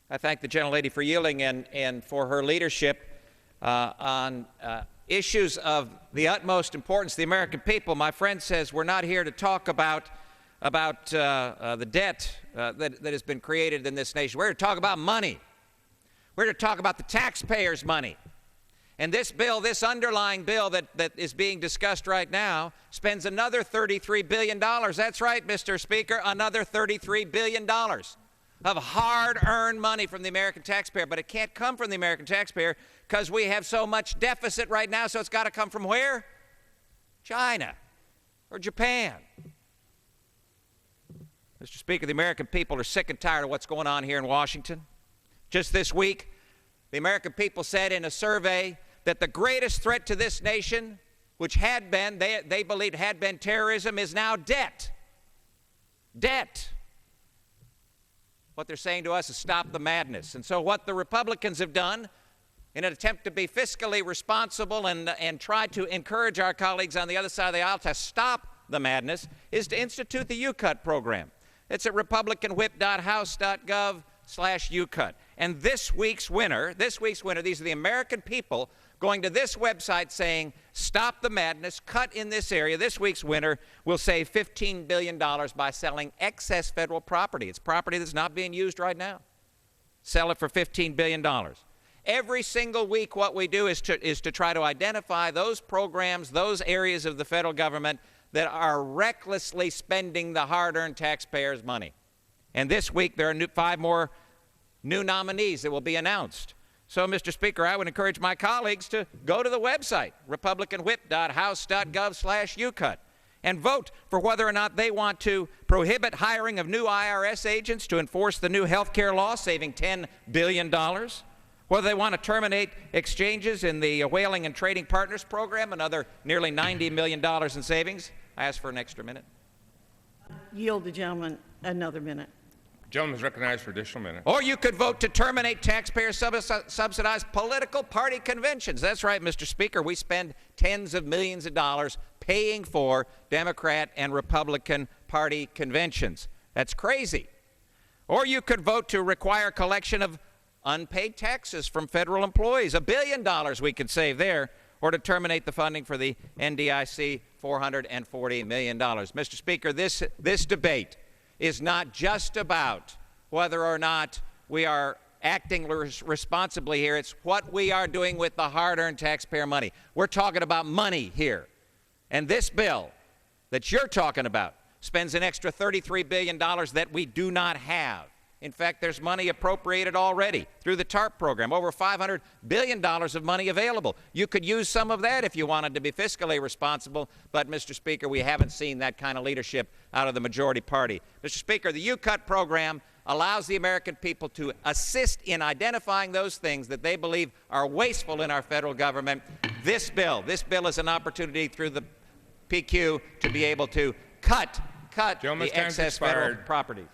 I thank the gentlelady for yielding and for her leadership on issues of the utmost importance to the American people. My friend says we're not here to talk about the debt that has been created in this nation. We're here to talk about money. We're here to talk about the taxpayers' money. And this bill, this underlying bill that is being discussed right now, spends another $33 billion. That's right, Mr. Speaker, another $33 billion of hard-earned money from the American taxpayer. But it can't come from the American taxpayer because we have so much deficit right now, so it's got to come from where? China or Japan. Mr. Speaker, the American people are sick and tired of what's going on here in Washington. Just this week, the American people said in a survey that the greatest threat to this nation, which had been, they believed had been terrorism, is now debt. Debt. What they're saying to us is stop the madness. And so what the Republicans have done in an attempt to be fiscally responsible and try to encourage our colleagues on the other side of the aisle to stop the madness is to institute the YouCut program. It's at republicanwhip.house.gov/YouCut. And this week's winner, these are the American people going to this website saying, stop the madness, cut in this area. This week's winner will save $15 billion by selling excess federal property. It's property that's not being used right now. Sell it for $15 billion. Every single week what we do is to try to identify those programs, those areas of the federal government that are recklessly spending the hard-earned taxpayers' money. And this week there are 5 more new nominees that will be announced. So, Mr. Speaker, I would encourage my colleagues to go to the website, republicanwhip.house.gov/YouCut, and vote for whether or not they want to prohibit hiring of new IRS agents to enforce the new health care law, saving $10 billion, whether they want to terminate exchanges in the Whaling and Trading Partners Program, another nearly $90 million in savings. I ask for an extra minute. Yield the gentleman another minute. The gentleman is recognized for additional minute. Or you could vote to terminate taxpayer-subsidized political party conventions. That's right, Mr. Speaker. We spend tens of millions of dollars paying for Democrat and Republican party conventions. That's crazy. Or you could vote to require collection of unpaid taxes from federal employees. $1 billion we could save there. Or to terminate the funding for the NDIC, $440 million. Mr. Speaker, this debate is not just about whether or not we are acting responsibly here. It's what we are doing with the hard-earned taxpayer money. We're talking about money here. And this bill that you're talking about spends an extra $33 billion that we do not have. In fact, there's money appropriated already through the TARP program, over $500 billion of money available. You could use some of that if you wanted to be fiscally responsible, but, Mr. Speaker, we haven't seen that kind of leadership out of the majority party. Mr. Speaker, the YouCut program allows the American people to assist in identifying those things that they believe are wasteful in our federal government. This bill is an opportunity through the PQ to be able to cut the excess federal property.